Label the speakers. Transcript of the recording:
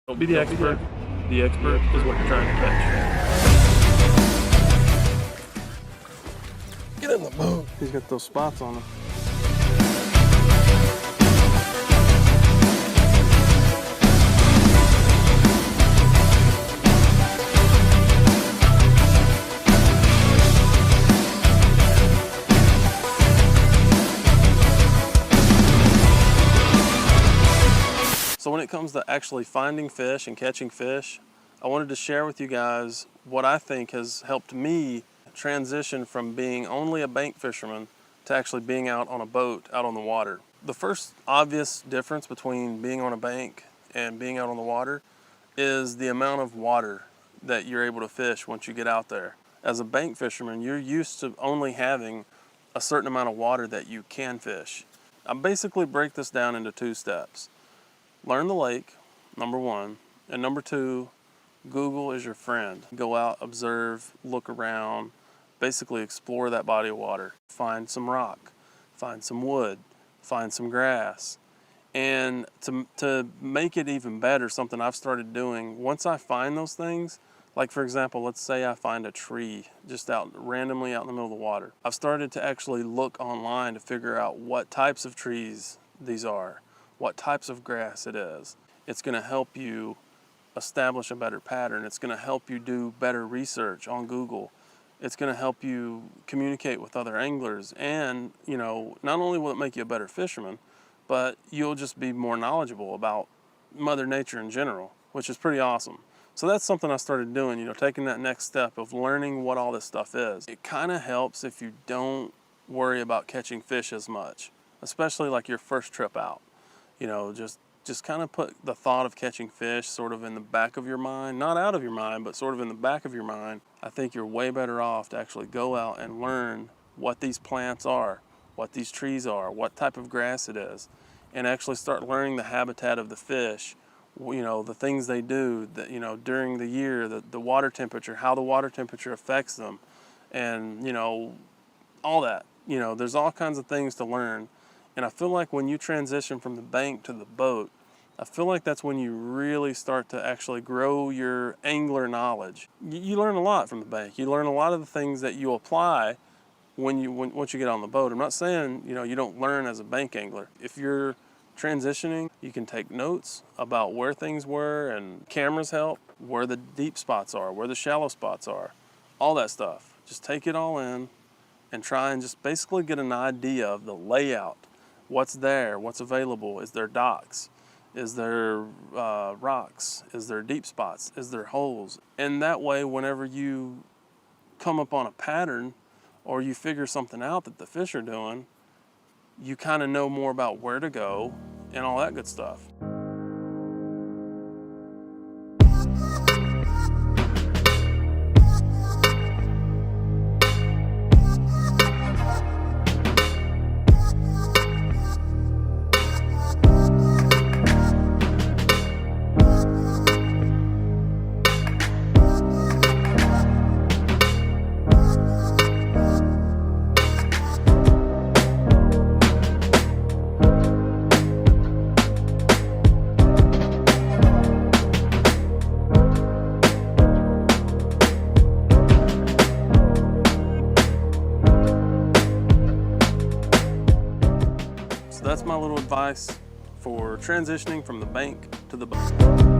Speaker 1: Don't be the expert. The expert is what you're trying to catch.
Speaker 2: Get in the boat. He's got those spots on him. So when it comes to actually finding fish and catching fish, I wanted to share with you guys what I think has helped me transition from being only a bank fisherman to actually being out on a boat, out on the water. The first obvious difference between being on a bank and being out on the water is the amount of water that you're able to fish once you get out there. As a bank fisherman, you're used to only having a certain amount of water that you can fish. I basically break this down into 2 steps. Learn the lake, number 1, and number 2, Google is your friend. Go out, observe, look around, basically explore that body of water. Find some rock, find some wood, find some grass. And to make it even better, something I've started doing, once I find those things, like for example, let's say I find a tree just randomly out in the middle of the water. I've started to actually look online to figure out what types of trees these are, what types of grass it is. It's going to help you establish a better pattern. It's going to help you do better research on Google. It's going to help you communicate with other anglers, and not only will it make you a better fisherman, but you'll just be more knowledgeable about Mother Nature in general, which is pretty awesome. So that's something I started doing, taking that next step of learning what all this stuff is. It kind of helps if you don't worry about catching fish as much, especially like your first trip out. Just kind of put the thought of catching fish sort of in the back of your mind, not out of your mind, but sort of in the back of your mind. I think you're way better off to actually go out and learn what these plants are, what these trees are, what type of grass it is, and actually start learning the habitat of the fish, the things they do, during the year, the water temperature, how the water temperature affects them, and, all that. There's all kinds of things to learn. And I feel like when you transition from the bank to the boat, I feel like that's when you really start to actually grow your angler knowledge. You learn a lot from the bank. You learn a lot of the things that you apply once you get on the boat. I'm not saying you don't learn as a bank angler. If you're transitioning, you can take notes about where things were, and cameras help, where the deep spots are, where the shallow spots are, all that stuff. Just take it all in and try and just basically get an idea of the layout. What's there, what's available, is there docks, is there rocks, is there deep spots, is there holes? And that way, whenever you come up on a pattern or you figure something out that the fish are doing, you kind of know more about where to go and all that good stuff. So that's my little advice for transitioning from the bank to the boat.